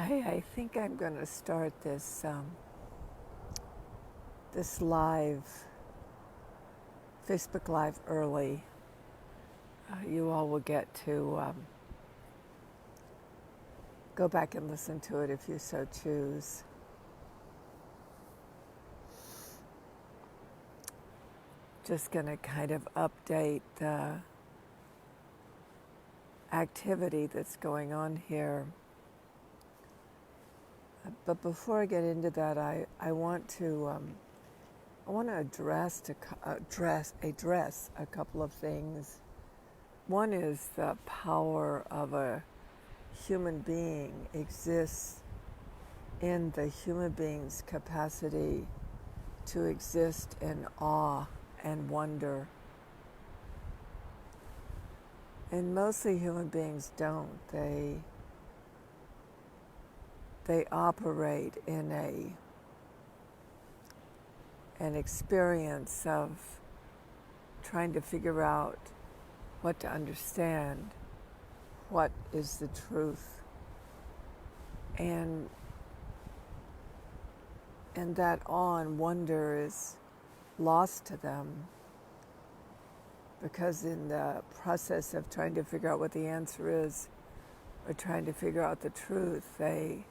I think I'm going to start this live, Facebook Live early. You all will get to go back and listen to it if you so choose. Just going to kind of update the activity that's going on here. But before I get into that, I want to address a couple of things. One is the power of a human being exists in the human being's capacity to exist in awe and wonder. And mostly human beings don't. They operate in an experience of trying to figure out what to understand, what is the truth, and that awe and wonder is lost to them because in the process of trying to figure out what the answer is or trying to figure out the truth, they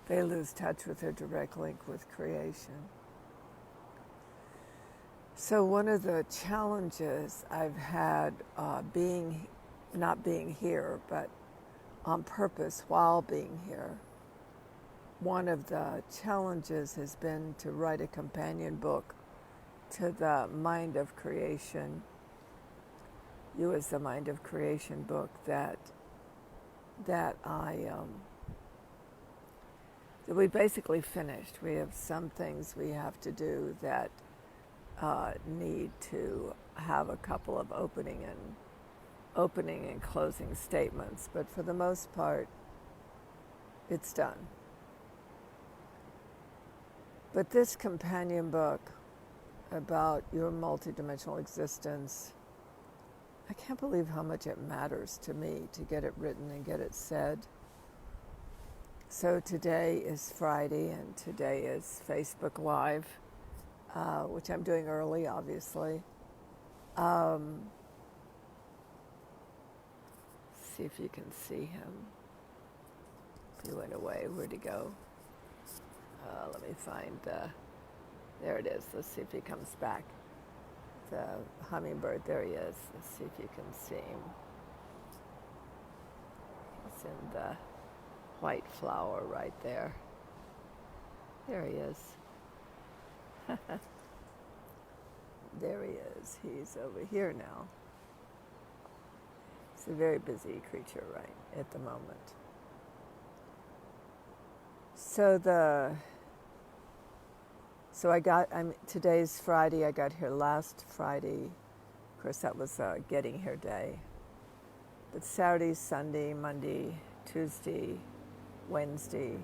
lose touch with their direct link with creation. So one of the challenges I've had not being here, but on purpose while being here, one of the challenges has been to write a companion book to the Mind of Creation, You as the Mind of Creation book that we basically finished. We have some things we have to do that need to have a couple of opening and closing statements, but for the most part, it's done. But this companion book about your multidimensional existence, I can't believe how much it matters to me to get it written and get it said. So today is Friday, and today is Facebook Live, which I'm doing early, obviously. See if you can see him. He went away. Where'd he go? Let me find there it is. Let's see if he comes back. The hummingbird, there he is. Let's see if you can see him. He's in the white flower right there. There he is. There he is. He's over here now. He's a very busy creature right at the moment. Today's Friday. I got here last Friday. Of course, that was a getting here day. But Saturday, Sunday, Monday, Tuesday, Wednesday,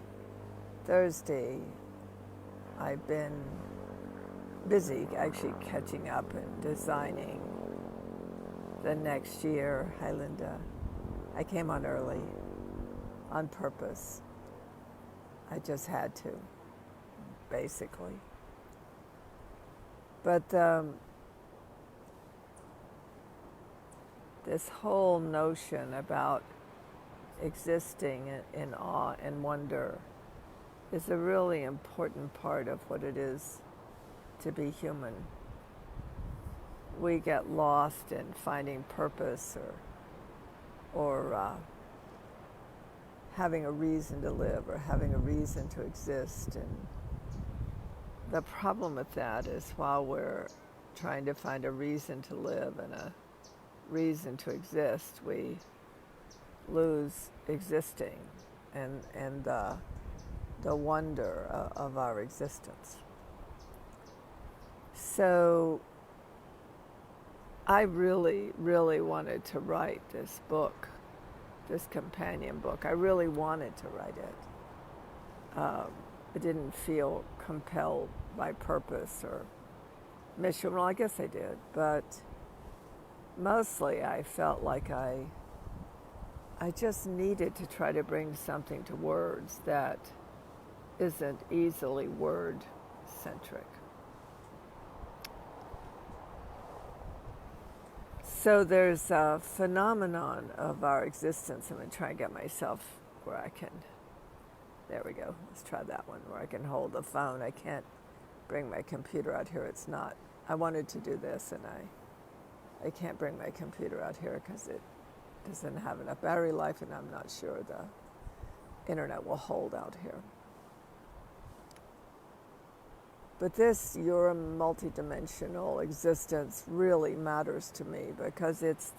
Thursday, I've been busy actually catching up and designing the next year. Hi, Linda. I came on early on purpose. I just had to, basically. But this whole notion about existing in awe and wonder is a really important part of what it is to be human. We get lost in finding purpose or having a reason to live or having a reason to exist. And the problem with that is while we're trying to find a reason to live and a reason to exist, we lose existing and the wonder of our existence. So I really, really wanted to write this book, this companion book. I really wanted to write it. I didn't feel compelled by purpose or mission. Well, I guess I did, but mostly I felt like I I just needed to try to bring something to words that isn't easily word centric. So there's a phenomenon of our existence. I'm going to try and get myself where I can. There we go. Let's try that one where I can hold the phone. I can't bring my computer out here. It's not. I wanted to do this, and I can't bring my computer out here because it doesn't have enough battery life, and I'm not sure the internet will hold out here. But this, your multidimensional existence really matters to me because it's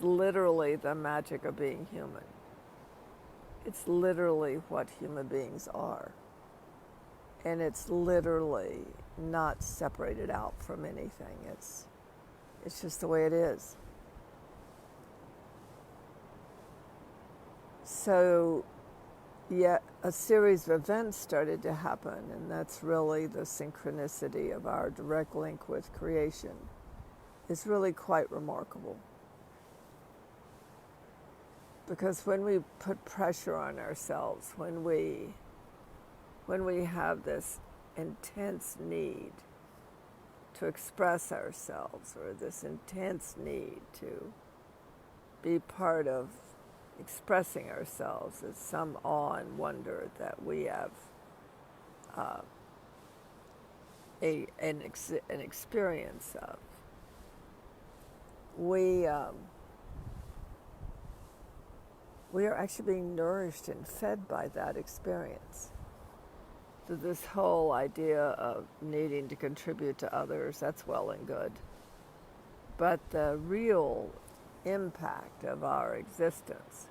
literally the magic of being human. It's literally what human beings are. And it's literally not separated out from anything. It's just the way it is. So, yet a series of events started to happen, and that's really the synchronicity of our direct link with creation. It's really quite remarkable. Because when we put pressure on ourselves, when we have this intense need to express ourselves, or this intense need to be part of expressing ourselves, as some awe and wonder that we have an experience of. We are actually being nourished and fed by that experience. So this whole idea of needing to contribute to others, that's well and good. But the real impact of our existence,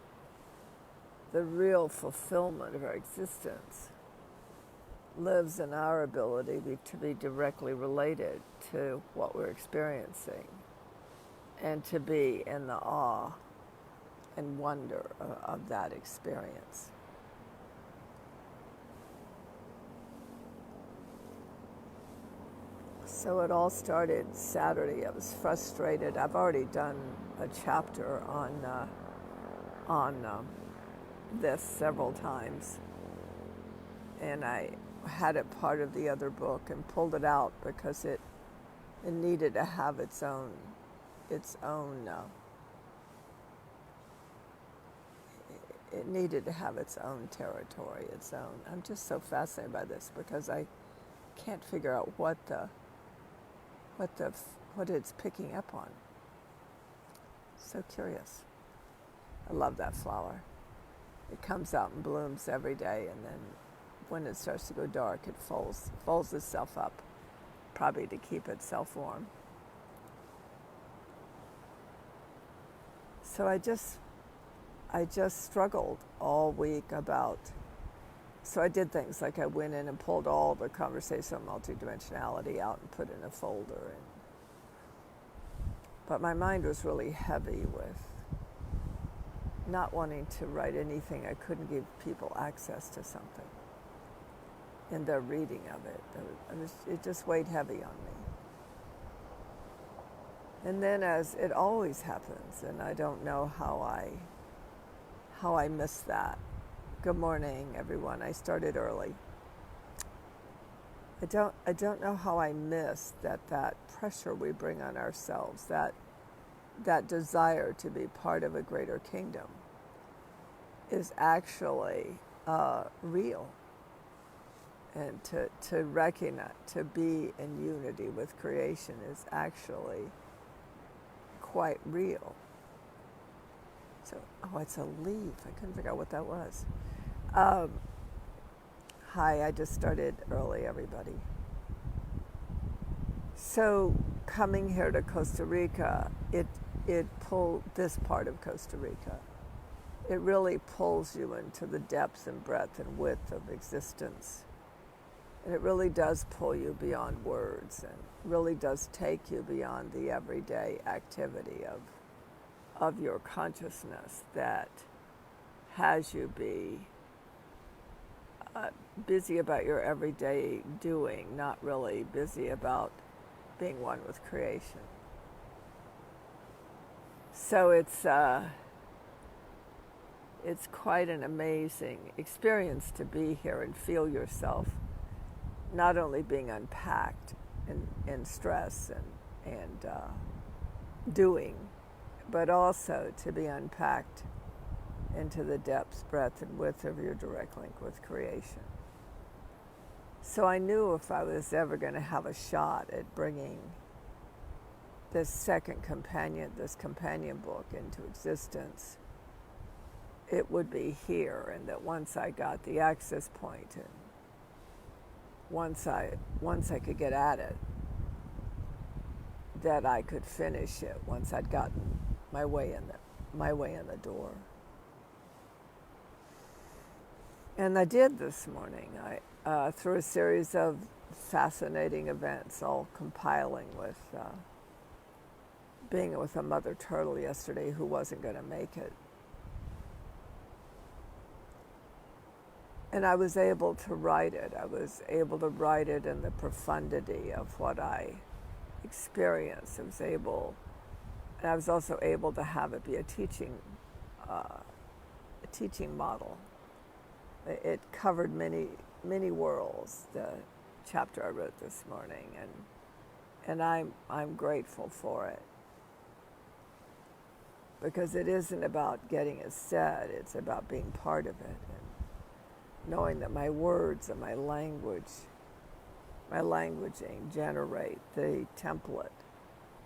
the real fulfillment of our existence, lives in our ability to be directly related to what we're experiencing and to be in the awe and wonder of that experience. So it all started Saturday. I was frustrated. I've already done a chapter on this several times, and I had it part of the other book and pulled it out because it needed to have its own it needed to have its own territory, its own. I'm just so fascinated by this because I can't figure out what it's picking up on. So curious. I love that flower. It comes out and blooms every day, and then when it starts to go dark, it folds itself up, probably to keep itself warm. So I just struggled all week about. So I did things like I went in and pulled all the conversation on multidimensionality out and put in a folder. But my mind was really heavy with not wanting to write anything I couldn't give people access to something in their reading of it. It just weighed heavy on me. And then, as it always happens, and I don't know how I missed that. Good morning, everyone. I started early. I don't know how I missed that pressure we bring on ourselves, that desire to be part of a greater kingdom is actually real. And to recognize, to be in unity with creation is actually quite real. So, it's a leaf. I couldn't figure out what that was. Hi, I just started early, everybody. So, coming here to Costa Rica, it pulled this part of Costa Rica. It really pulls you into the depth and breadth and width of existence. And it really does pull you beyond words and really does take you beyond the everyday activity of your consciousness that has you be busy about your everyday doing, not really busy about being one with creation. So it's it's quite an amazing experience to be here and feel yourself not only being unpacked in stress and doing, but also to be unpacked into the depth, breadth, and width of your direct link with creation. So I knew if I was ever going to have a shot at bringing this companion book into existence, it would be here, and that once I got the access point and once I could get at it, that I could finish it once I'd gotten my way in the door. And I did this morning. Through a series of fascinating events, all compiling with being with a mother turtle yesterday who wasn't going to make it. And I was able to write it. I was able to write it in the profundity of what I experienced. I was also able to have it be a teaching model. It covered many worlds, the chapter I wrote this morning, and I'm grateful for it, because it isn't about getting it said, it's about being part of it and knowing that my words and my languaging generate the template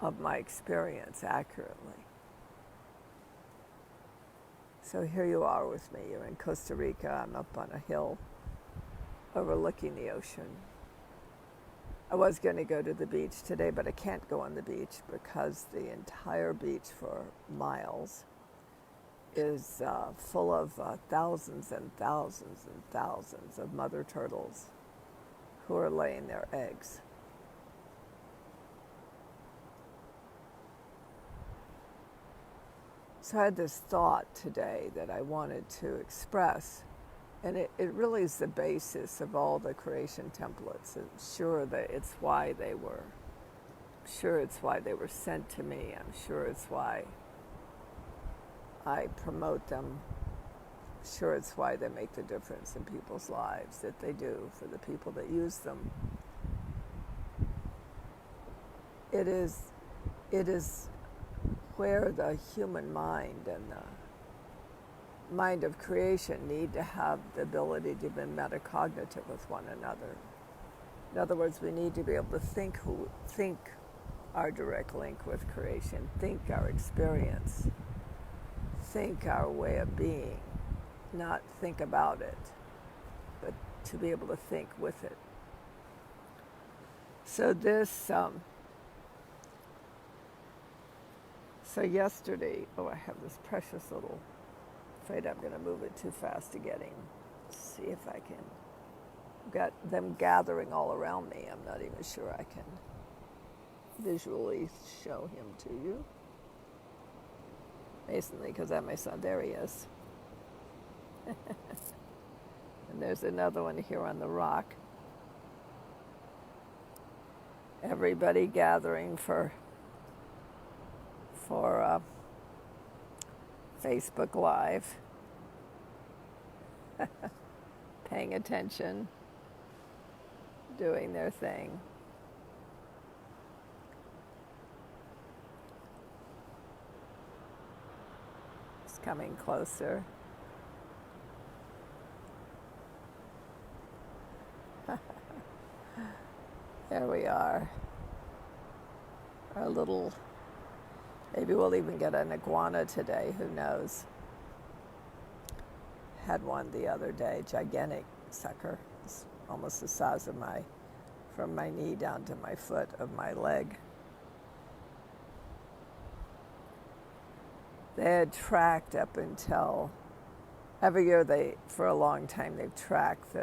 of my experience accurately. So here you are with me. You're in Costa Rica. I'm up on a hill overlooking the ocean. I was going to go to the beach today, but I can't go on the beach because the entire beach for miles is full of thousands and thousands and thousands of mother turtles who are laying their eggs. So I had this thought today that I wanted to express, and it really is the basis of all the creation templates. I'm sure that it's why they were sent to me. I'm sure it's why I promote them. I'm sure it's why they make the difference in people's lives that they do for the people that use them. It is where the human mind and the mind of creation need to have the ability to be metacognitive with one another. In other words, we need to be able to think our direct link with creation, think our experience, think our way of being, not think about it, but to be able to think with it. So yesterday, I have this precious little, afraid I'm going to move it too fast to get him. See if I can. Got them gathering all around me. I'm not even sure I can visually show him to you. Basically, because I'm my son. There he is. And there's another one here on the rock. Everybody gathering for Facebook Live, paying attention, doing their thing. It's coming closer. There we are. Our little, maybe we'll even get an iguana today, who knows. Had one the other day, gigantic sucker. It's almost the size of from my knee down to my foot of my leg. They had tracked up until, every year for a long time, they've tracked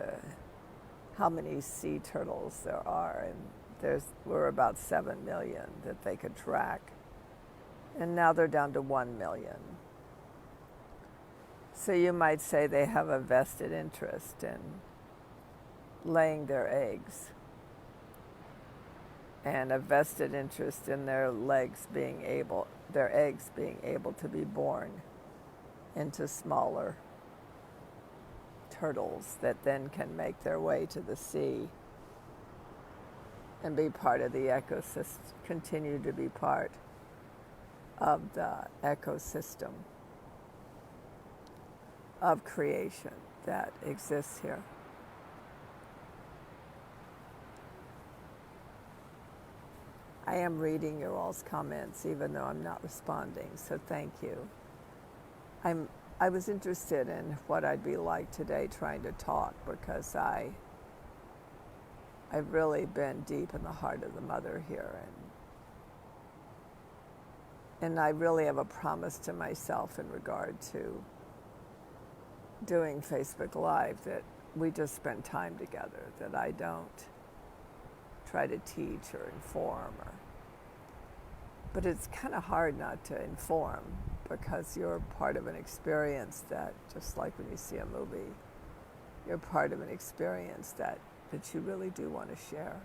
how many sea turtles there are, and we're about 7 million that they could track. And now they're down to 1 million. So you might say they have a vested interest in laying their eggs, and a vested interest in their eggs being able to be born into smaller turtles that then can make their way to the sea and be part of the ecosystem, continue to be part of the ecosystem of creation that exists here. I am reading your all's comments even though I'm not responding, so thank you. I was interested in what I'd be like today trying to talk because I've really been deep in the heart of the mother here, and I really have a promise to myself in regard to doing Facebook Live that we just spend time together, that I don't try to teach or inform, but it's kind of hard not to inform because you're part of an experience that, just like when you see a movie, you're part of an experience that you really do want to share.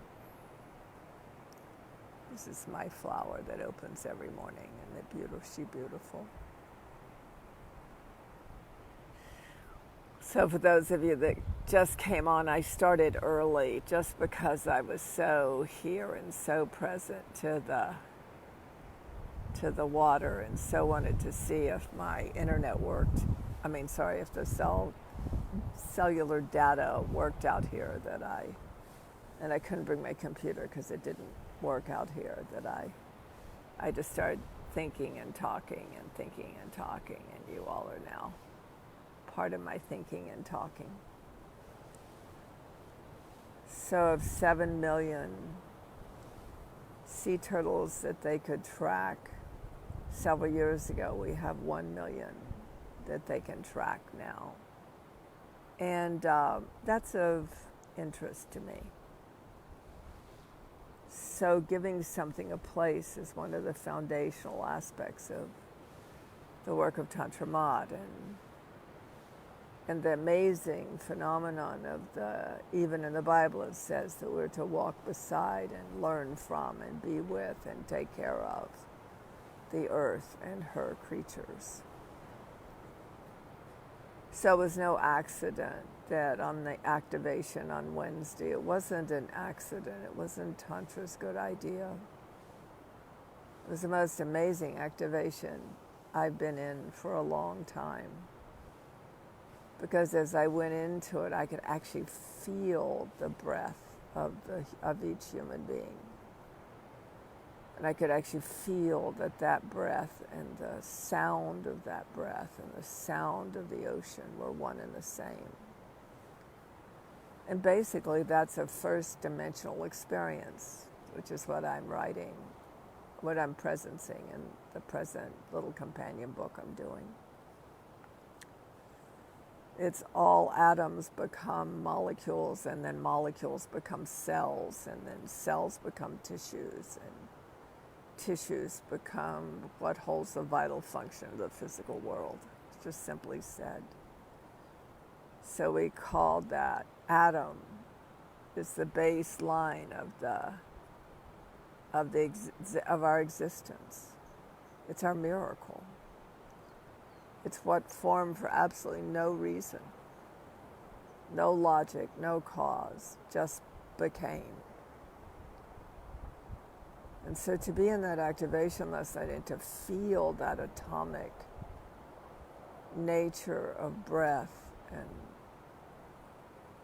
This is my flower that opens every morning, and she's beautiful. So for those of you that just came on, I started early just because I was so here and so present to the water and so wanted to see if my internet worked. If the cellular data worked out here, and I couldn't bring my computer because it didn't work out here, that I just started thinking and talking and thinking and talking, and you all are now part of my thinking and talking. So of 7 million sea turtles that they could track several years ago, we have 1 million that they can track now. And that's of interest to me. So giving something a place is one of the foundational aspects of the work of Tantra Mad, and the amazing phenomenon of even in the Bible it says that we're to walk beside and learn from and be with and take care of the earth and her creatures. So it was no accident that on the activation on Wednesday, it wasn't an accident, it wasn't Tantra's good idea. It was the most amazing activation I've been in for a long time. Because as I went into it, I could actually feel the breath of each human being. And I could actually feel that breath and the sound of that breath and the sound of the ocean were one and the same. And basically that's a first dimensional experience, which is what I'm writing, what I'm presencing in the present little companion book I'm doing. It's all atoms become molecules, and then molecules become cells, and then cells become tissues, and tissues become what holds the vital function of the physical world, just simply said. So we called that atom is the baseline of our existence. It's our miracle. It's what formed for absolutely no reason, no logic, no cause, just became. And so to be in that activation last night and to feel that atomic nature of breath and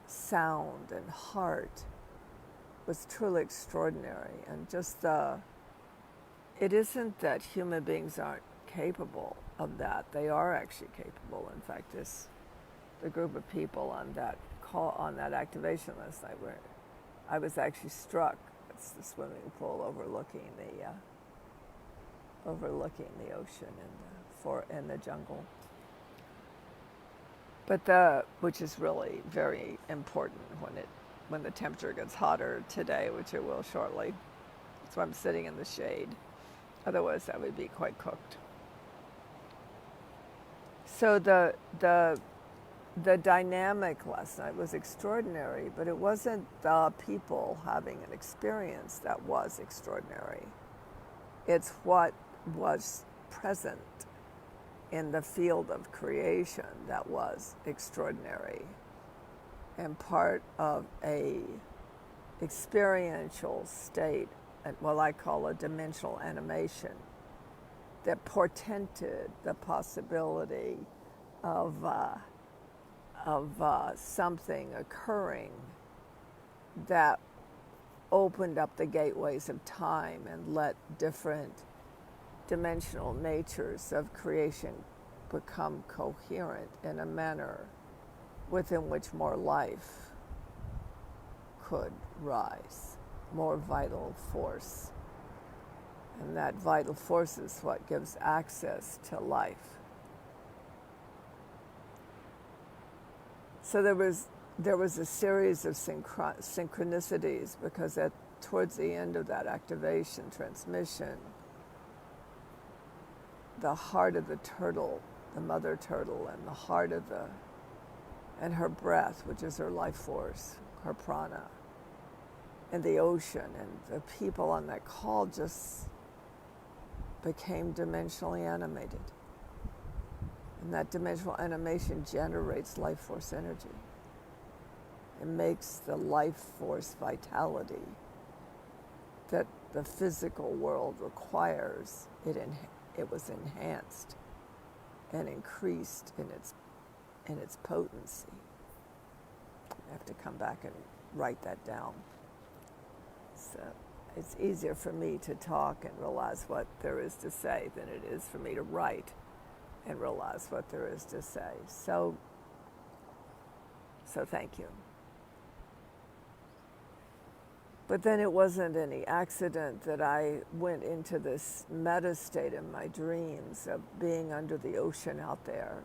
sound and heart was truly extraordinary. And just it isn't that human beings aren't capable of that. They are actually capable. In fact, the group of people on that call, on that activation last night, where I was actually struck. It's the swimming pool overlooking the ocean and the jungle. But which is really very important when the temperature gets hotter today, which it will shortly. That's why I'm sitting in the shade. Otherwise, I would be quite cooked. So the dynamic last night was extraordinary, but it wasn't the people having an experience that was extraordinary. It's what was present in the field of creation that was extraordinary and part of a experiential state, what I call a dimensional animation, that portended the possibility of something occurring that opened up the gateways of time and let different dimensional natures of creation become coherent in a manner within which more life could rise, more vital force. And that vital force is what gives access to life. So there was a series of synchronicities, because towards the end of that activation transmission, the heart of the turtle, the mother turtle, and the heart of and her breath, which is her life force, her prana, and the ocean, and the people on that call just became dimensionally animated. And that dimensional animation generates life force energy. It makes the life force vitality that the physical world requires. It was enhanced and increased in its potency. I have to come back and write that down. So it's easier for me to talk and realize what there is to say than it is for me to write and realize what there is to say. So thank you. But then it wasn't any accident that I went into this meta state in my dreams of being under the ocean out there.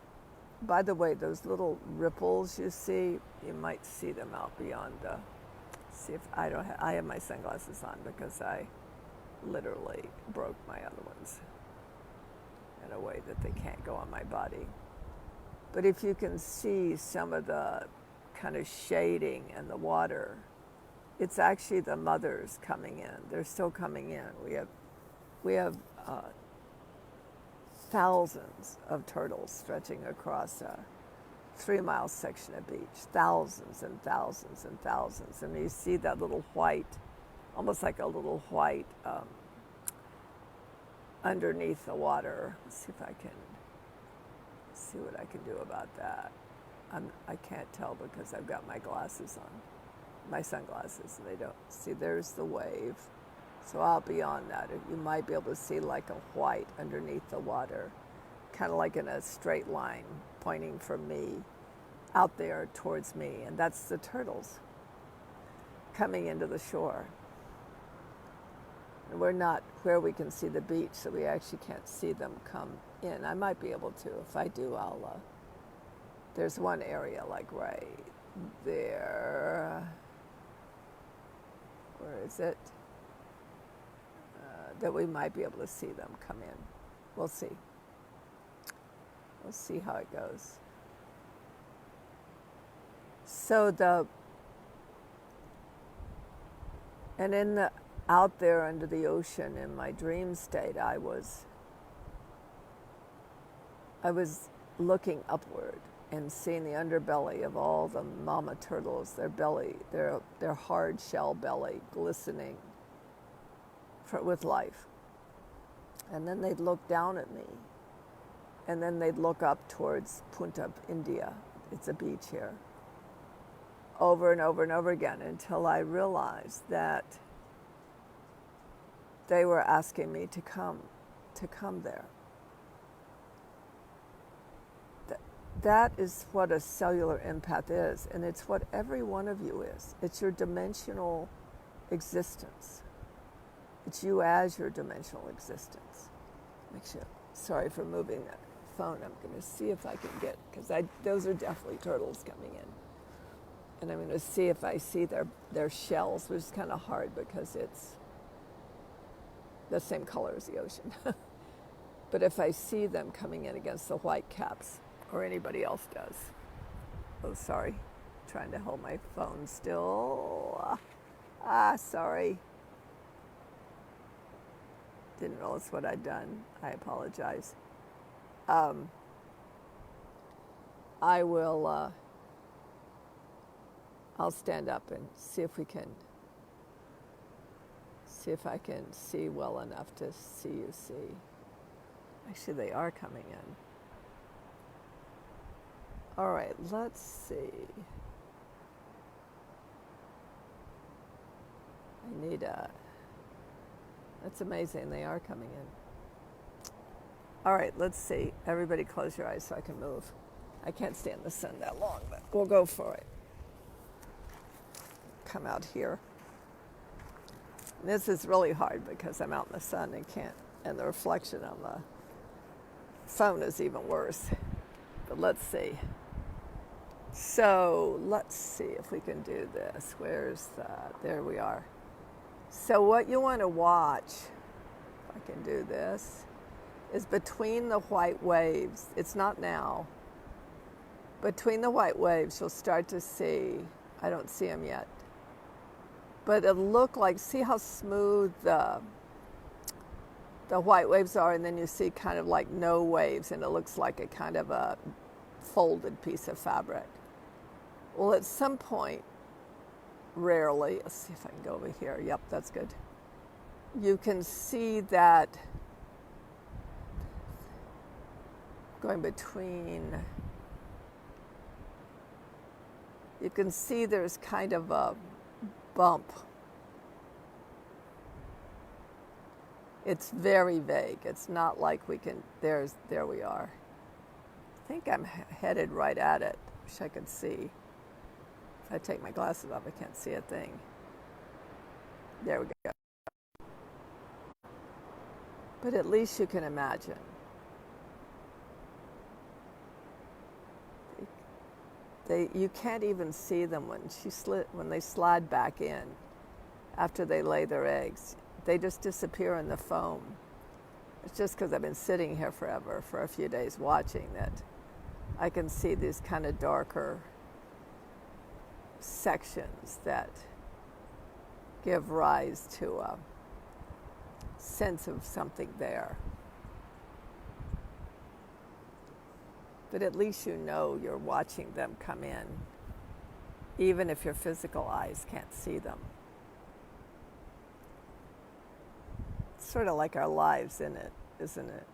By the way, those little ripples you see, you might see them out beyond see if I have my sunglasses on because I literally broke my other ones in a way that they can't go on my body. But if you can see some of the kind of shading in the water, it's actually the mothers coming in. They're still coming in. We have thousands of turtles stretching across a 3-mile section of beach. Thousands and thousands and thousands. And you see that little white, almost like a little white underneath the water. Let's see if I can see what I can do about that. I can't tell because I've got my glasses on. My sunglasses, and they don't see. There's the wave, so I'll be on that. You might be able to see like a white underneath the water, kind of like in a straight line pointing from me out there towards me, and that's the turtles coming into the shore. And we're not where we can see the beach, so we actually can't see them come in. I might be able to. If I do, I'll there's one area like right there. Where is it? That we might be able to see them come in. We'll see. We'll see how it goes. So out there under the ocean in my dream state, I was looking upward and seeing the underbelly of all the mama turtles, their belly, their hard shell belly glistening with life. And then they'd look down at me, and then they'd look up towards Punta India. It's a beach here. Over and over and over again until I realized that they were asking me to come there. That is what a cellular empath is, and it's what every one of you is. It's your dimensional existence. It's you as your dimensional existence. Sorry for moving that phone. I'm going to see if I can get, because those are definitely turtles coming in. And I'm going to see if I see their shells, which is kind of hard because it's the same color as the ocean. But if I see them coming in against the white caps, or anybody else does. Oh, sorry. Trying to hold my phone still. Sorry. Didn't realize what I'd done. I apologize. I will, I'll stand up and see if I can see well enough to see you see. Actually, they are coming in. All right, let's see. That's amazing, they are coming in. All right, let's see. Everybody close your eyes so I can move. I can't stay in the sun that long, but we'll go for it. Come out here. This is really hard because I'm out in the sun and the reflection on the phone is even worse. But let's see. So let's see if we can do this. There we are. So what you want to watch, if I can do this, is between the white waves. It's not now. Between the white waves, you'll start to see, I don't see them yet, but it'll look like, see how smooth the white waves are, and then you see kind of like no waves, and it looks like a kind of a folded piece of fabric. Well, at some point, rarely, let's see if I can go over here. Yep, that's good. You can see that going between, you can see there's kind of a bump. It's very vague. It's not like we can, there we are. I think I'm headed right at it. Wish I could see. If I take my glasses off, I can't see a thing. There we go. But at least you can imagine. You can't even see them when they slide back in after they lay their eggs. They just disappear in the foam. It's just because I've been sitting here forever, for a few days watching, that I can see these kind of darker sections that give rise to a sense of something there. But at least you know you're watching them come in, even if your physical eyes can't see them. It's sort of like our lives in it, isn't it?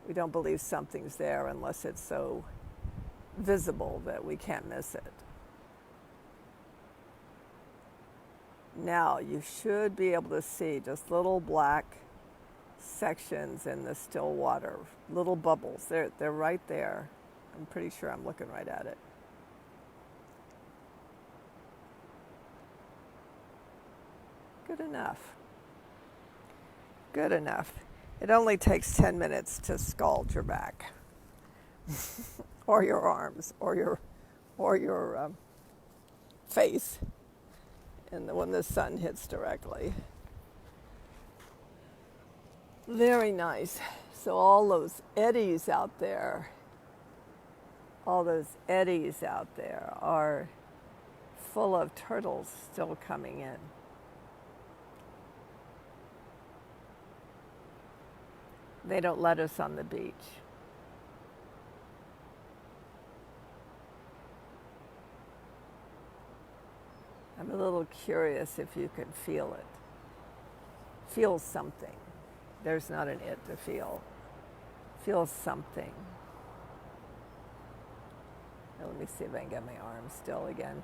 We don't believe something's there unless it's so visible that we can't miss it. Now, you should be able to see just little black sections in the still water, little bubbles. They're right there. I'm pretty sure I'm looking right at it. Good enough. Good enough. It only takes 10 minutes to scald your back, or your arms, or your face, and when the sun hits directly. Very nice. So all those eddies out there are full of turtles still coming in. They don't let us on the beach. I'm a little curious if you can feel it. Feel something. There's not an it to feel. Feel something. Now let me see if I can get my arm still again.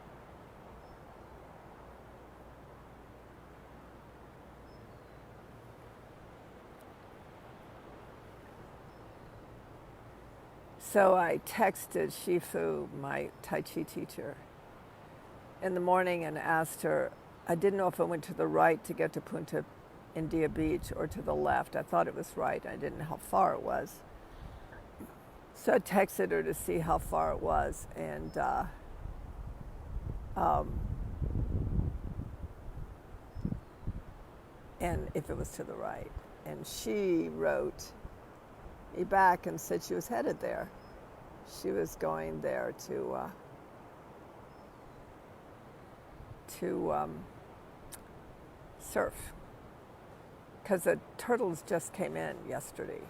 So I texted Shifu, my Tai Chi teacher, in the morning and asked her, I didn't know if I went to the right to get to Punta India Beach or to the left. I thought it was right. I didn't know how far it was. So I texted her to see how far it was and if it was to the right. And she wrote me back and said she was headed there. She was going there to surf, because the turtles just came in yesterday.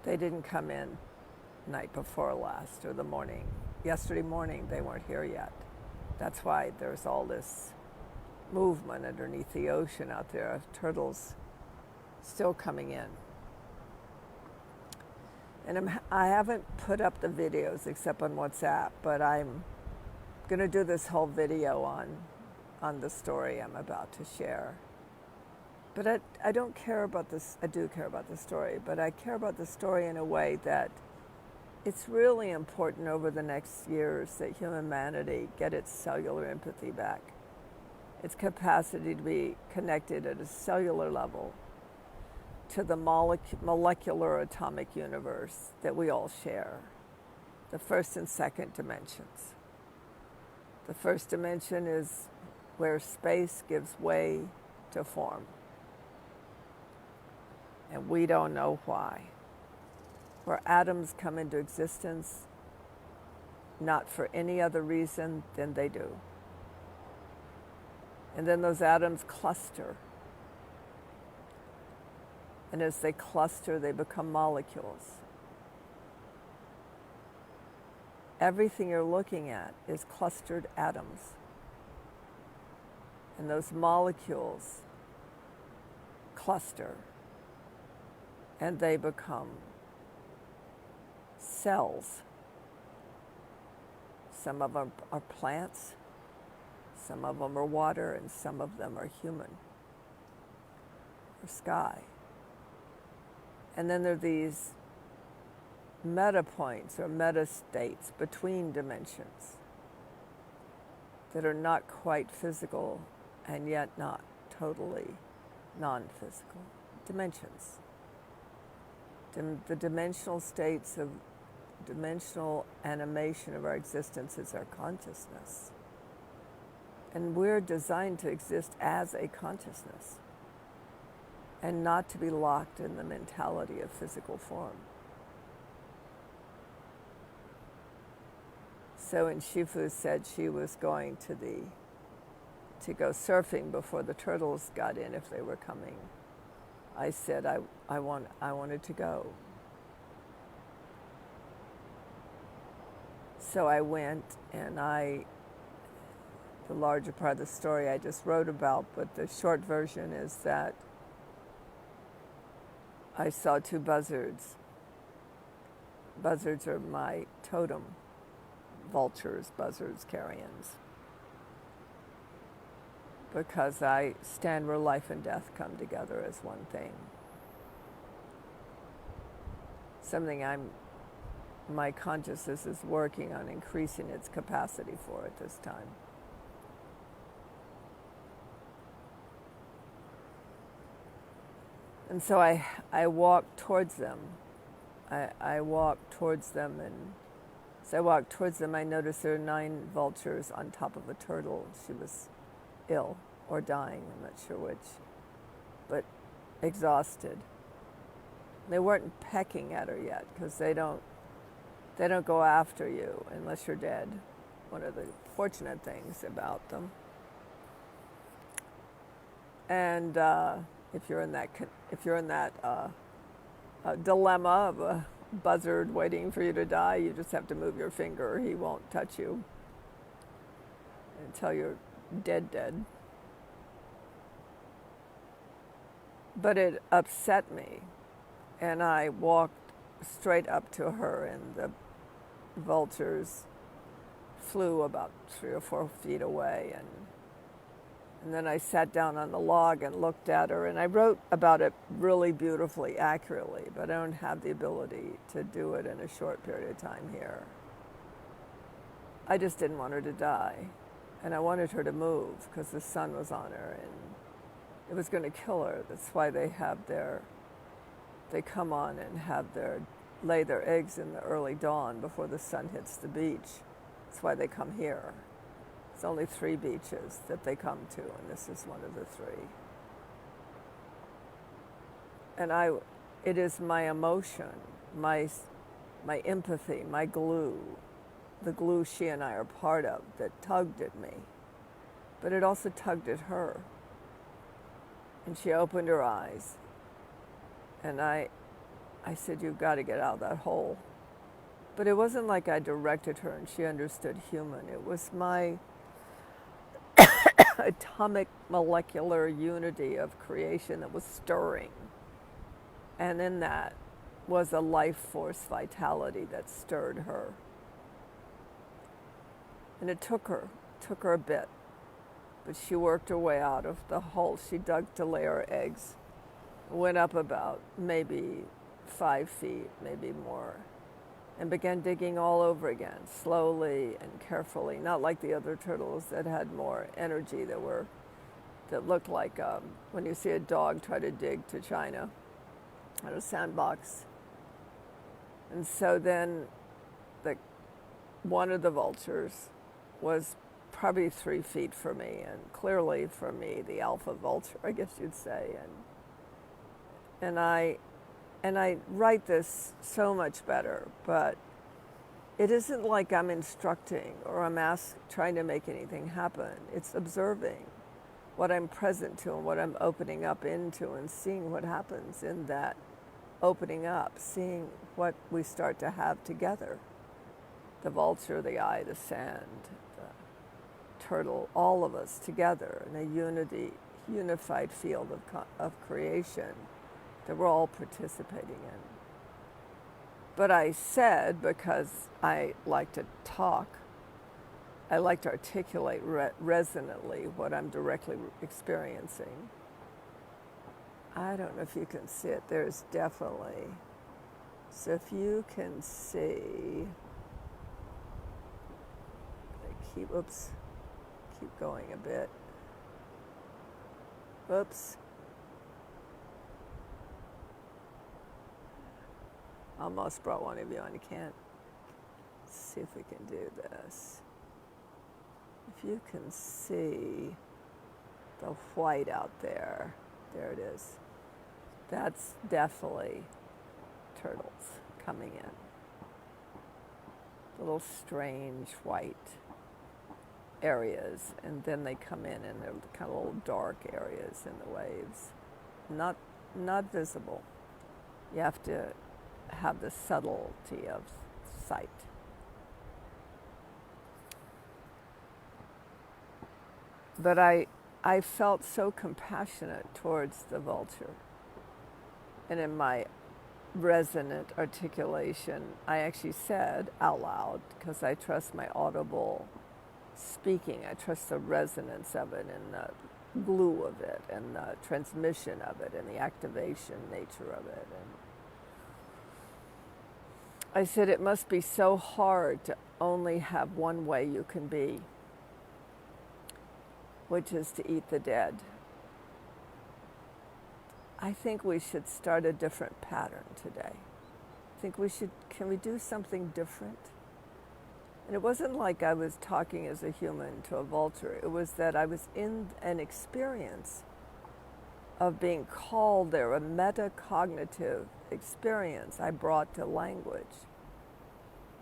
They didn't come in night before last or the morning. Yesterday morning, they weren't here yet. That's why there's all this movement underneath the ocean out there of turtles still coming in. And I haven't put up the videos except on WhatsApp, but I'm going to do this whole video on the story I'm about to share. But I don't care about this. I do care about the story, but I care about the story in a way that it's really important over the next years that humanity get its cellular empathy back, its capacity to be connected at a cellular level to the molecular atomic universe that we all share, the first and second dimensions. The first dimension is where space gives way to form. And we don't know why. Where atoms come into existence, not for any other reason than they do. And then those atoms cluster. And as they cluster, they become molecules. Everything you're looking at is clustered atoms. And those molecules cluster. And they become cells. Some of them are plants, some of them are water, and some of them are human or sky. And then there are these meta points or meta states between dimensions that are not quite physical and yet not totally non-physical dimensions. The dimensional states of dimensional animation of our existence is our consciousness. And we're designed to exist as a consciousness and not to be locked in the mentality of physical form. So when Shifu said she was going to go surfing before the turtles got in if they were coming, I said I wanted to go. So I went, and the larger part of the story I just wrote about, but the short version is that I saw two buzzards. Buzzards are my totem. Vultures, buzzards, carrions. Because I stand where life and death come together as one thing. Something my consciousness is working on increasing its capacity for at this time. And so I walked towards them. I walked towards them, and as I walked towards them, I noticed there were 9 vultures on top of a turtle. She was ill or dying, I'm not sure which, but exhausted. They weren't pecking at her yet because they don't go after you unless you're dead. One of the fortunate things about them. And if you're in that dilemma of a buzzard waiting for you to die, you just have to move your finger. He won't touch you until you're dead. But it upset me, and I walked straight up to her, and the vultures flew about 3 or 4 feet away, and then I sat down on the log and looked at her, and I wrote about it really beautifully, accurately, but I don't have the ability to do it in a short period of time here. I just didn't want her to die, and I wanted her to move because the sun was on her, and it was going to kill her. That's why they come on and lay their eggs in the early dawn before the sun hits the beach. That's why they come here. It's only 3 beaches that they come to, and this is one of the 3. And it is my emotion, my empathy, my glue, the glue she and I are part of, that tugged at me. But it also tugged at her. And she opened her eyes, and I said, "You've got to get out of that hole." But it wasn't like I directed her and she understood human. It was my atomic molecular unity of creation that was stirring. And in that was a life force vitality that stirred her. And it took her a bit. But she worked her way out of the hole. She dug to lay her eggs. Went up about maybe 5 feet, maybe more, and began digging all over again, slowly and carefully, not like the other turtles that had more energy, that looked like when you see a dog try to dig to China at a sandbox. And so then one of the vultures was probably 3 feet from me, and clearly for me, the alpha vulture, I guess you'd say. And I write this so much better, but it isn't like I'm instructing or I'm trying to make anything happen. It's observing what I'm present to and what I'm opening up into, and seeing what happens in that opening up, seeing what we start to have together. The vulture, the eye, the sand, the turtle, all of us together in a unified field of creation that we're all participating in. But I said, because I like to talk, I like to articulate resonantly what I'm directly experiencing. I don't know if you can see it. There's definitely, so if you can see, keep going a bit. Oops. Almost brought one of you on. You can't. Let's see if we can do this. If you can see the white out there, there it is. That's definitely turtles coming in. Little strange white areas, and then they come in and they're kind of little dark areas in the waves. Not visible. You have to have the subtlety of sight. But I felt so compassionate towards the vulture. And in my resonant articulation, I actually said out loud, because I trust my audible speaking, I trust the resonance of it and the glue of it and the transmission of it and the activation nature of it. And I said, it must be so hard to only have one way you can be, which is to eat the dead. I think we should start a different pattern today. Can we do something different? And it wasn't like I was talking as a human to a vulture. It was that I was in an experience of being called there, a metacognitive experience I brought to language,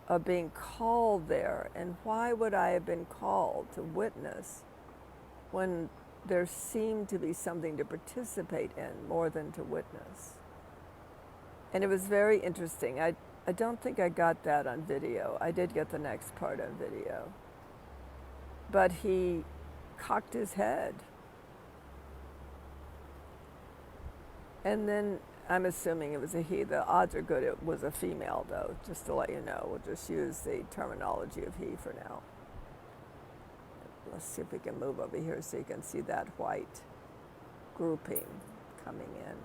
of being called there. And why would I have been called to witness when there seemed to be something to participate in more than to witness? And it was very interesting. I don't think I got that on video. I did get the next part on video. But he cocked his head. And then I'm assuming it was a he. The odds are good it was a female, though, just to let you know. We'll just use the terminology of he for now. Let's see if we can move over here so you can see that white grouping coming in.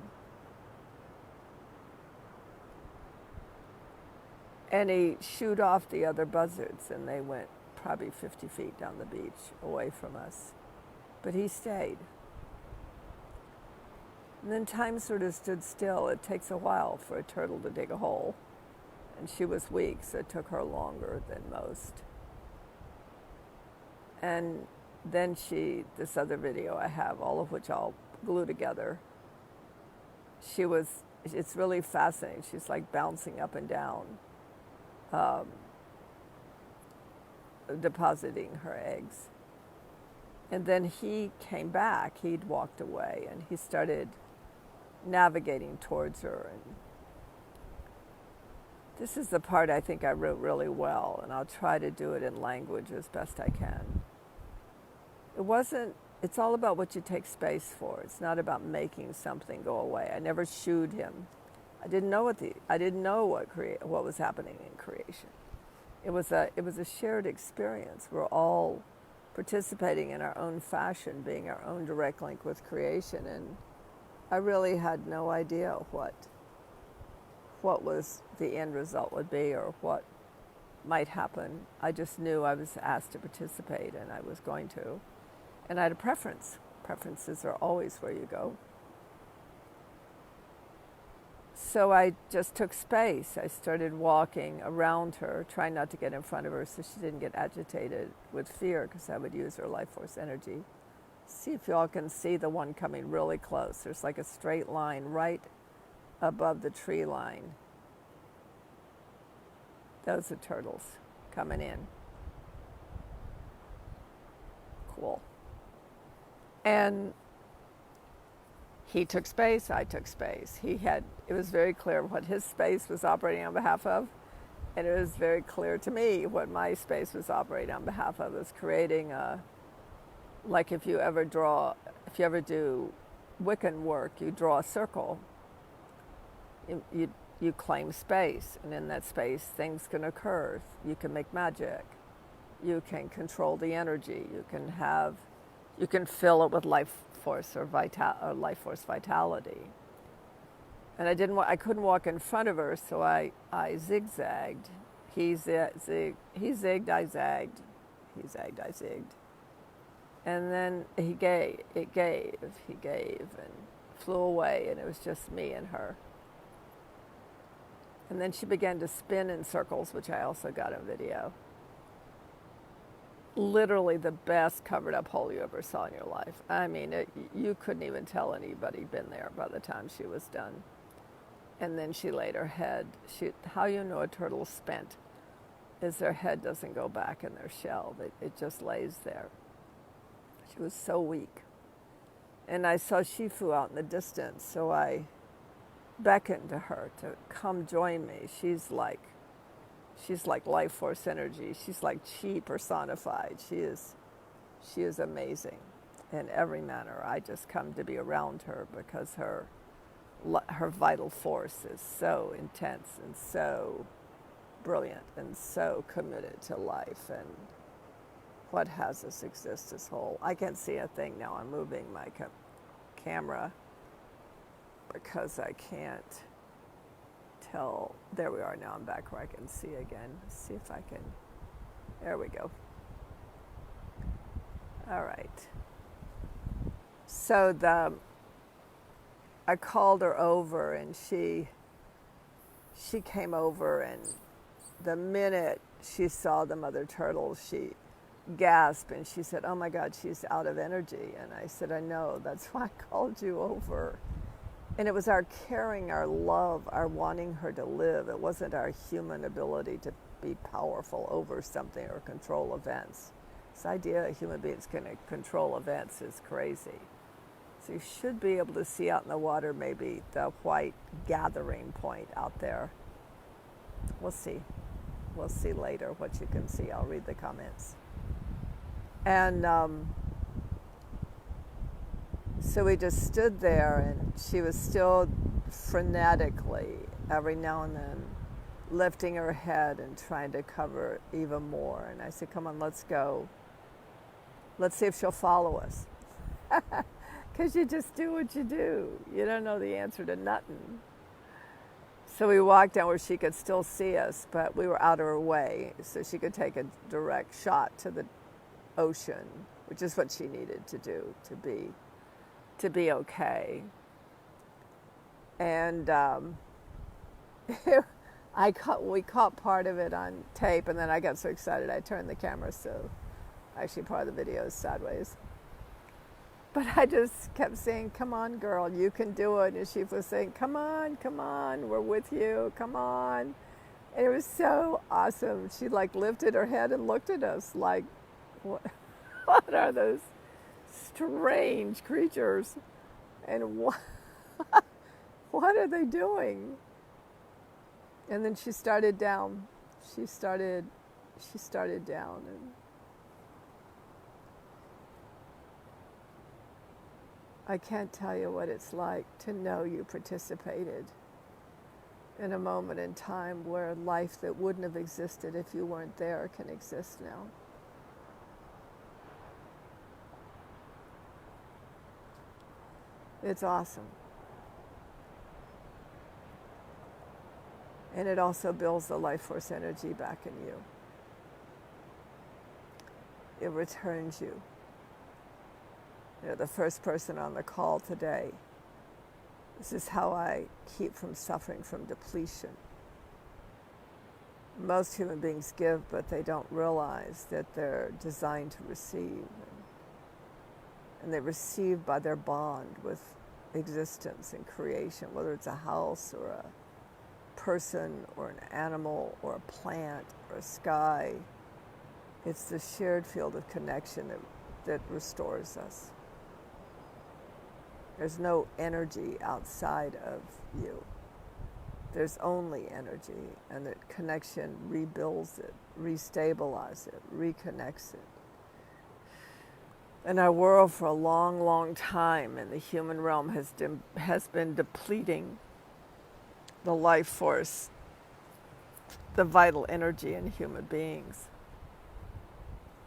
And he shooed off the other buzzards, and they went probably 50 feet down the beach away from us. But he stayed. And then time sort of stood still. It takes a while for a turtle to dig a hole. And she was weak, so it took her longer than most. And then this other video I have, all of which I'll glue together, it's really fascinating. She's like bouncing up and down, depositing her eggs. And then he came back, he'd walked away, and he started navigating towards her. This is the part I think I wrote really well, and I'll try to do it in language as best I can. It wasn't, it's all about what you take space for. It's not about making something go away. I never shooed him. I didn't know what was happening in creation. It was a shared experience. We're all participating in our own fashion, being our own direct link with creation, and I really had no idea what was the end result would be or what might happen. I just knew I was asked to participate and I was going to. And I had a preference. Preferences are always where you go. So I just took space. I started walking around her, trying not to get in front of her so she didn't get agitated with fear, because I would use her life force energy. See if y'all can see the one coming really close. There's like a straight line right above the tree line. Those are turtles coming in. Cool. And he took space, I took space. It was very clear what his space was operating on behalf of, and it was very clear to me what my space was operating on behalf of. It was creating like if you ever do Wiccan work, you draw a circle. You claim space, and in that space, things can occur. You can make magic. You can control the energy. You can fill it with life force or life force vitality. And I couldn't walk in front of her, so I zigzagged. He zigged, I zagged. He zagged, I zigged. And then he gave, and flew away, and it was just me and her. And then she began to spin in circles, which I also got on video. Literally the best covered up hole you ever saw in your life. I mean, you couldn't even tell anybody been there by the time she was done. And then she laid her head. How you know a turtle's spent is their head doesn't go back in their shell. It just lays there. She was so weak. And I saw Shifu out in the distance, so I beckoned to her to come join me. She's like life force energy. She's like chi personified. She is amazing in every manner. I just come to be around her because her vital force is so intense and so brilliant and so committed to life and what has us exist as whole. I can't see a thing now. I'm moving my camera because I can't tell. There we are now. I'm back where I can see again. Let's see if I can. There we go. All right. So I called her over, and she came over, and the minute she saw the mother turtle, she gasped and she said, "Oh my God, she's out of energy." And I said, "I know. That's why I called you over." And it was our caring, our love, our wanting her to live. It wasn't our human ability to be powerful over something or control events. This idea that human beings can control events is crazy. So you should be able to see out in the water maybe the white gathering point out there. We'll see. We'll see later what you can see. I'll read the comments. And so we just stood there, and she was still frenetically, every now and then, lifting her head and trying to cover even more. And I said, "Come on, let's go. Let's see if she'll follow us." Because you just do what you do. You don't know the answer to nothing. So we walked down where she could still see us, but we were out of her way, so she could take a direct shot to the ocean, which is what she needed to do to be okay. And we caught part of it on tape, and then I got so excited I turned the camera, so actually part of the video is sideways. But I just kept saying, "Come on, girl, you can do it." And she was saying, come on, we're with you, come on." And it was so awesome. She lifted her head and looked at us like, what are those strange creatures? And what are they doing? And then she started down. She started down, and I can't tell you what it's like to know you participated in a moment in time where life that wouldn't have existed if you weren't there can exist now. It's awesome. And it also builds the life force energy back in you. It returns you. You know, the first person on the call today, this is how I keep from suffering from depletion. Most human beings give, but they don't realize that they're designed to receive. And they receive by their bond with existence and creation, whether it's a house or a person or an animal or a plant or a sky. It's the shared field of connection that restores us. There's no energy outside of you. There's only energy, and that connection rebuilds it, restabilizes it, reconnects it. And our world for a long, long time in the human realm has been depleting the life force, the vital energy in human beings.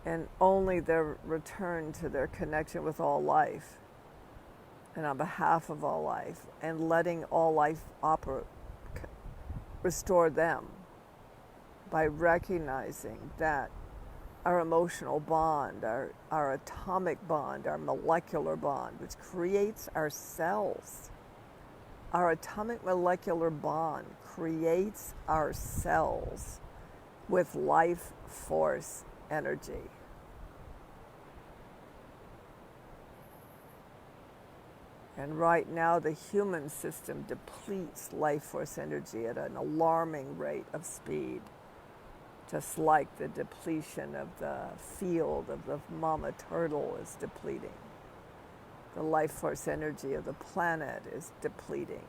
And only their return to their connection with all life, and on behalf of all life, and letting all life restore them by recognizing that our emotional bond, our atomic bond, our molecular bond, which creates our cells. Our atomic molecular bond creates our cells with life force energy. And right now the human system depletes life force energy at an alarming rate of speed, just like the depletion of the field of the mama turtle is depleting. The life force energy of the planet is depleting.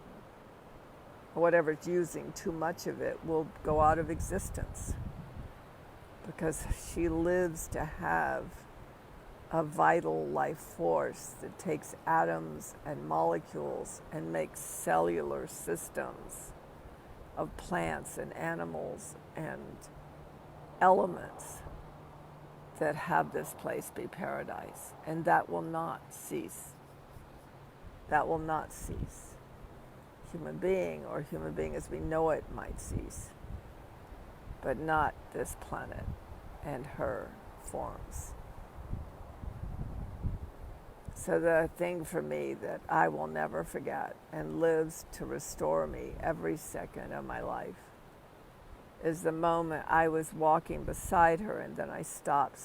Whatever's using too much of it will go out of existence, because she lives to have a vital life force that takes atoms and molecules and makes cellular systems of plants and animals and elements that have this place be paradise. And that will not cease. That will not cease. Human being as we know it might cease, but not this planet and her forms. So the thing for me that I will never forget and lives to restore me every second of my life is the moment I was walking beside her and then I stopped.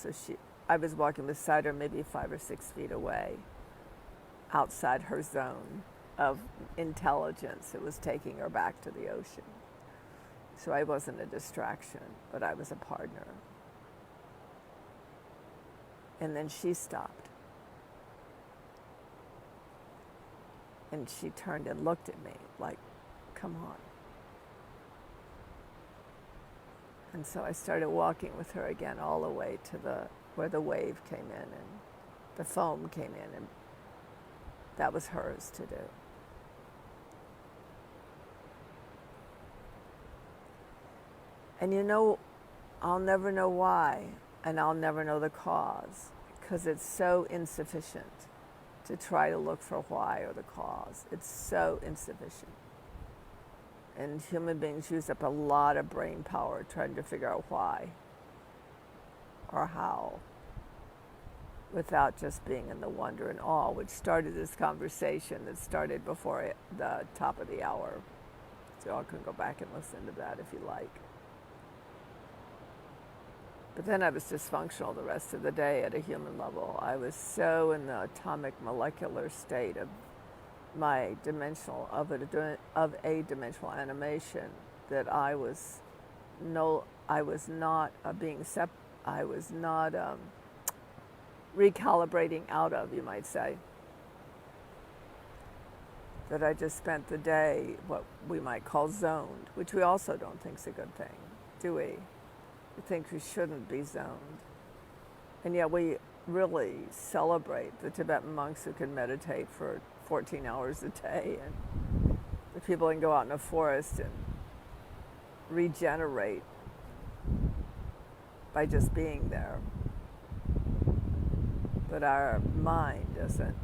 I was walking beside her maybe 5 or 6 feet away, outside her zone of intelligence. It was taking her back to the ocean. So I wasn't a distraction, but I was a partner. And then she stopped. And she turned and looked at me like, come on. And so I started walking with her again all the way to where the wave came in and the foam came in, and that was hers to do. And you know, I'll never know why, and I'll never know the cause, because it's so insufficient to try to look for why or the cause. It's so insufficient. And human beings use up a lot of brain power trying to figure out why or how, without just being in the wonder and awe, which started this conversation that started before the top of the hour. So y'all can go back and listen to that if you like. But then I was dysfunctional the rest of the day at a human level. I was so in the atomic molecular state of my dimensional, of a dimensional animation, that I was not recalibrating out of, you might say. that I just spent the day what we might call zoned, which we also don't think is a good thing, do we? We think we shouldn't be zoned. And yet we really celebrate the Tibetan monks who can meditate for 14 hours a day, and the people who can go out in a forest and regenerate by just being there. But our mind doesn't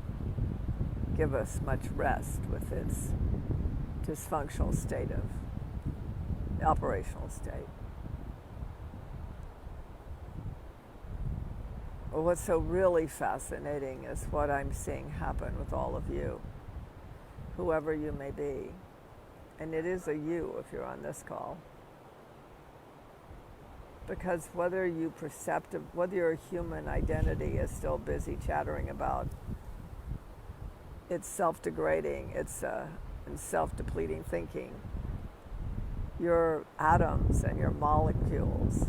give us much rest with its dysfunctional state of operational state. Well, what's so really fascinating is what I'm seeing happen with all of you, whoever you may be. And it is a you if you're on this call. Because whether your human identity is still busy chattering about it's self-degrading, it's and self-depleting thinking, your atoms and your molecules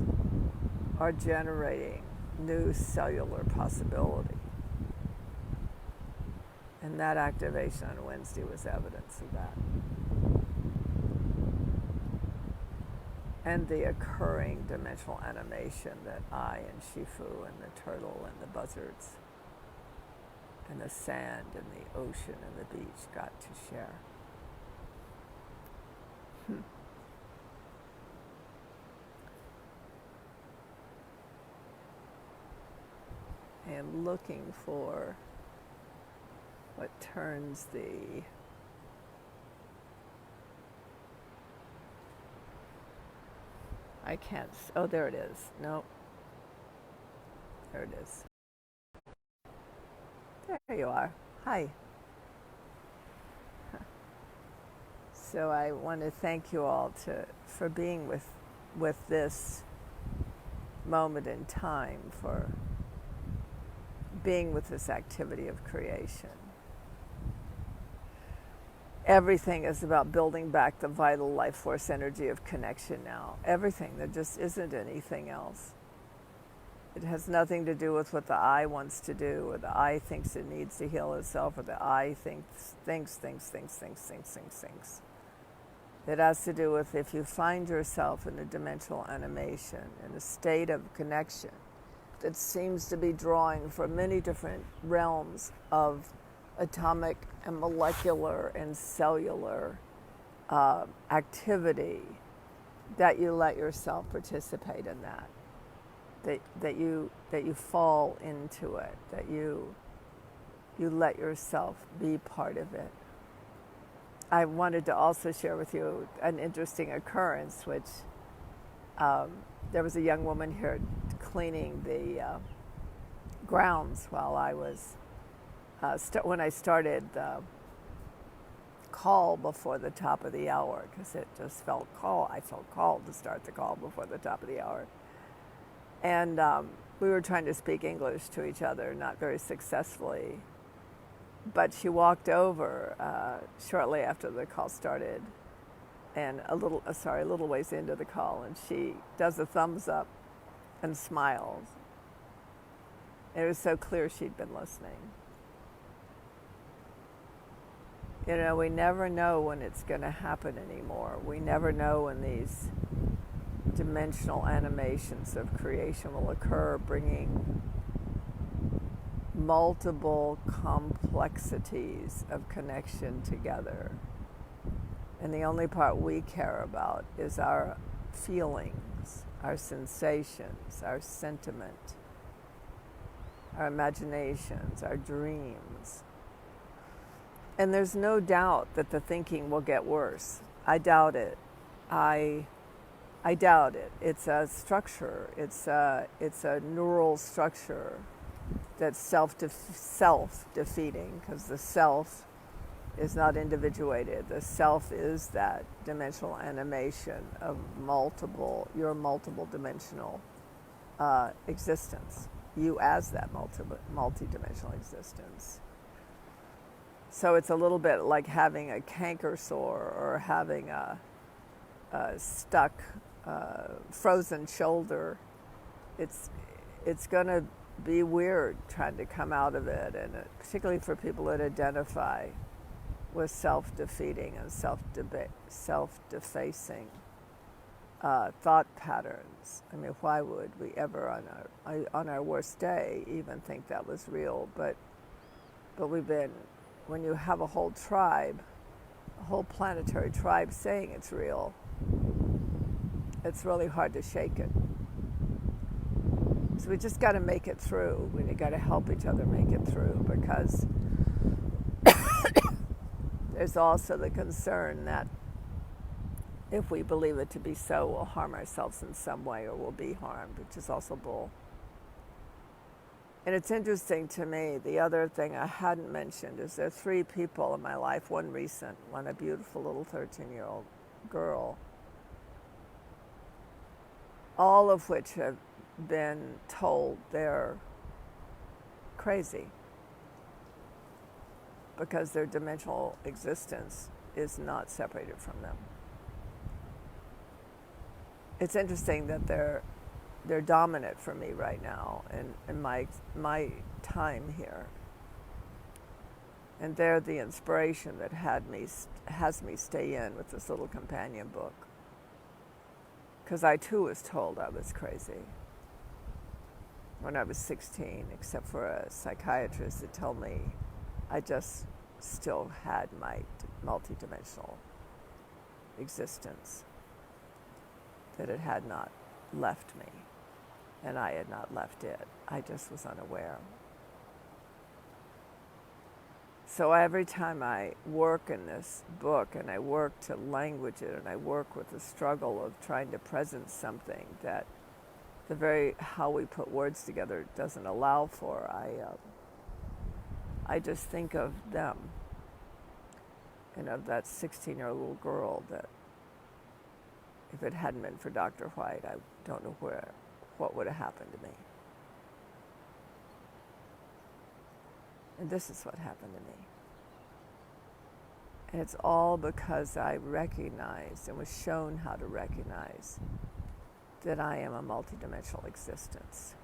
are generating new cellular possibility. And that activation on Wednesday was evidence of that. And the occurring dimensional animation that I and Shifu and the turtle and the buzzards and the sand and the ocean and the beach got to share. I am looking for what turns the I can't. Oh, there it is. Nope. There it is. There you are. Hi. So I want to thank you all for being with this moment in time, for being with this activity of creation. Everything is about building back the vital life force energy of connection now. Everything. There just isn't anything else. It has nothing to do with what the I wants to do, or the I thinks it needs to heal itself, or the I thinks. It has to do with if you find yourself in a dimensional animation, in a state of connection that seems to be drawing from many different realms of atomic and molecular and cellular activity, that you let yourself participate in that you fall into it, that you let yourself be part of it. I wanted to also share with you an interesting occurrence, which there was a young woman here cleaning the grounds while I was when I started the call before the top of the hour, because it just felt called. I felt called to start the call before the top of the hour. And we were trying to speak English to each other, not very successfully. But she walked over shortly after the call started, and a little ways into the call, and she does a thumbs up and smiles. It was so clear she'd been listening. You know, we never know when it's going to happen anymore. We never know when these dimensional animations of creation will occur, bringing multiple complexities of connection together. And the only part we care about is our feelings, our sensations, our sentiment, our imaginations, our dreams. And there's no doubt that the thinking will get worse. I doubt it. I doubt it. It's a structure. It's a neural structure that's self-defeating, because the self is not individuated. The self is that dimensional animation of your multiple dimensional existence. You as that multi-dimensional existence. So it's a little bit like having a canker sore, or having a stuck, frozen shoulder. It's going to be weird trying to come out of it, and particularly for people that identify was self-defeating and self-defacing thought patterns. I mean, why would we ever on our worst day even think that was real? But when you have a whole tribe, a whole planetary tribe saying it's real, it's really hard to shake it. So we just got to make it through. We got to help each other make it through, because there's also the concern that if we believe it to be so, we'll harm ourselves in some way or we'll be harmed, which is also bull. And it's interesting to me, the other thing I hadn't mentioned is there are 3 people in my life, one recent, one a beautiful little 13-year-old girl, all of which have been told they're crazy because their dimensional existence is not separated from them. It's interesting that they're dominant for me right now in my time here, and they're the inspiration that has me stay in with this little companion book, because I too was told I was crazy when I was 16, except for a psychiatrist that told me I just still had my multidimensional existence, that it had not left me, and I had not left it. I just was unaware. So every time I work in this book, and I work to language it, and I work with the struggle of trying to present something that the very how we put words together doesn't allow for, I just think of them, and of that 16-year-old little girl that, if it hadn't been for Dr. White, I don't know what would have happened to me. And this is what happened to me. And it's all because I recognized and was shown how to recognize that I am a multidimensional existence,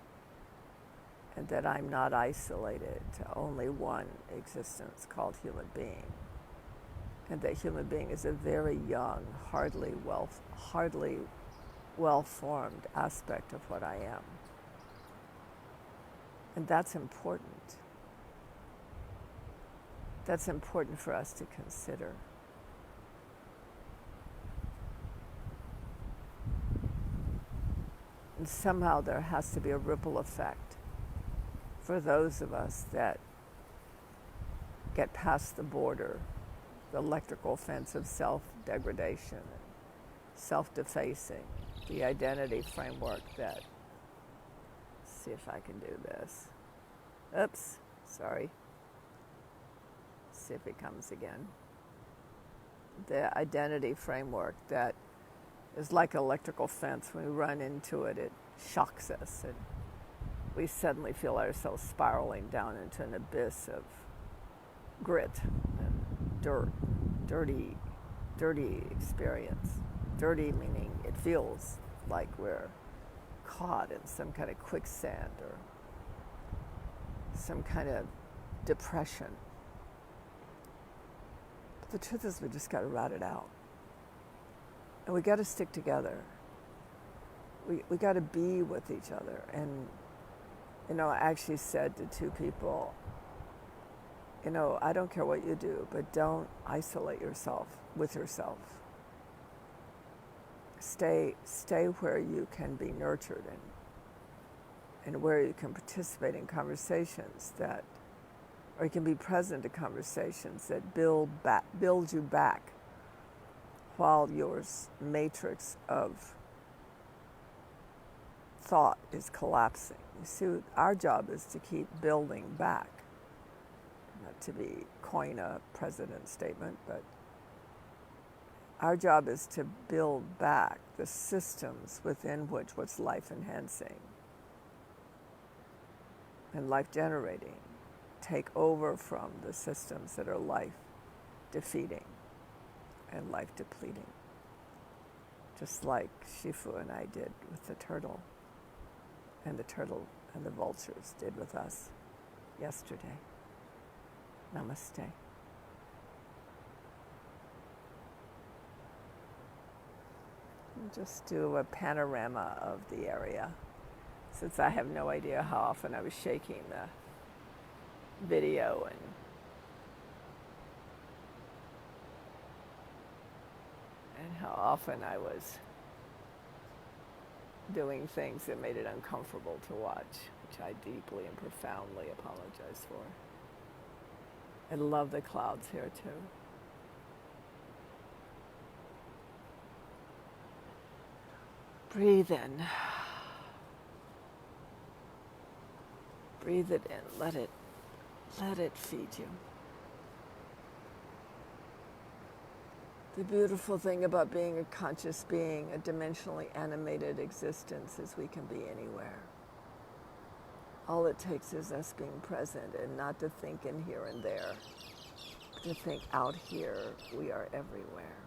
and that I'm not isolated to only one existence called human being, and that human being is a very young, hardly well-formed aspect of what I am. And that's important. That's important for us to consider. And somehow there has to be a ripple effect for those of us that get past the border, the electrical fence of self-degradation and self-defacing, the identity framework that, let's see if I can do this. Oops, sorry. See if it comes again. The identity framework that is like an electrical fence. When we run into it, it shocks us, and we suddenly feel ourselves spiraling down into an abyss of grit and dirt, dirty experience. Dirty meaning it feels like we're caught in some kind of quicksand or some kind of depression. But the truth is, we just got to rot it out. And we got to stick together. We got to be with each other. And, I actually said to 2 people, I don't care what you do, but don't isolate yourself with yourself. Stay where you can be nurtured and where you can participate in conversations or you can be present to conversations that build you back while your matrix of thought is collapsing. You see, our job is to keep building back. Not to coin a president's statement, but our job is to build back the systems within which what's life-enhancing and life-generating take over from the systems that are life-defeating and life-depleting, just like Shifu and I did with the turtle and the vultures did with us yesterday. Namaste. just do a panorama of the area, since I have no idea how often I was shaking the video and how often I was doing things that made it uncomfortable to watch, which I deeply and profoundly apologize for. I love the clouds here too. Breathe in. Breathe it in. Let it feed you. The beautiful thing about being a conscious being, a dimensionally animated existence, is we can be anywhere. All it takes is us being present and not to think in here and there, but to think out here. We are everywhere.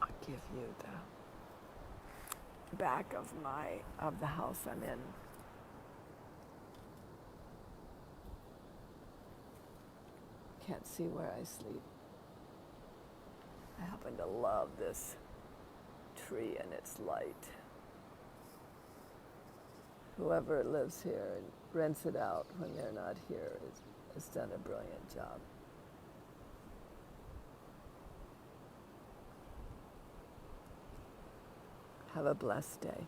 I'll give you the back of the house I'm in. Can't see where I sleep. I happen to love this tree and its light. Whoever lives here and rents it out when they're not here has done a brilliant job. Have a blessed day.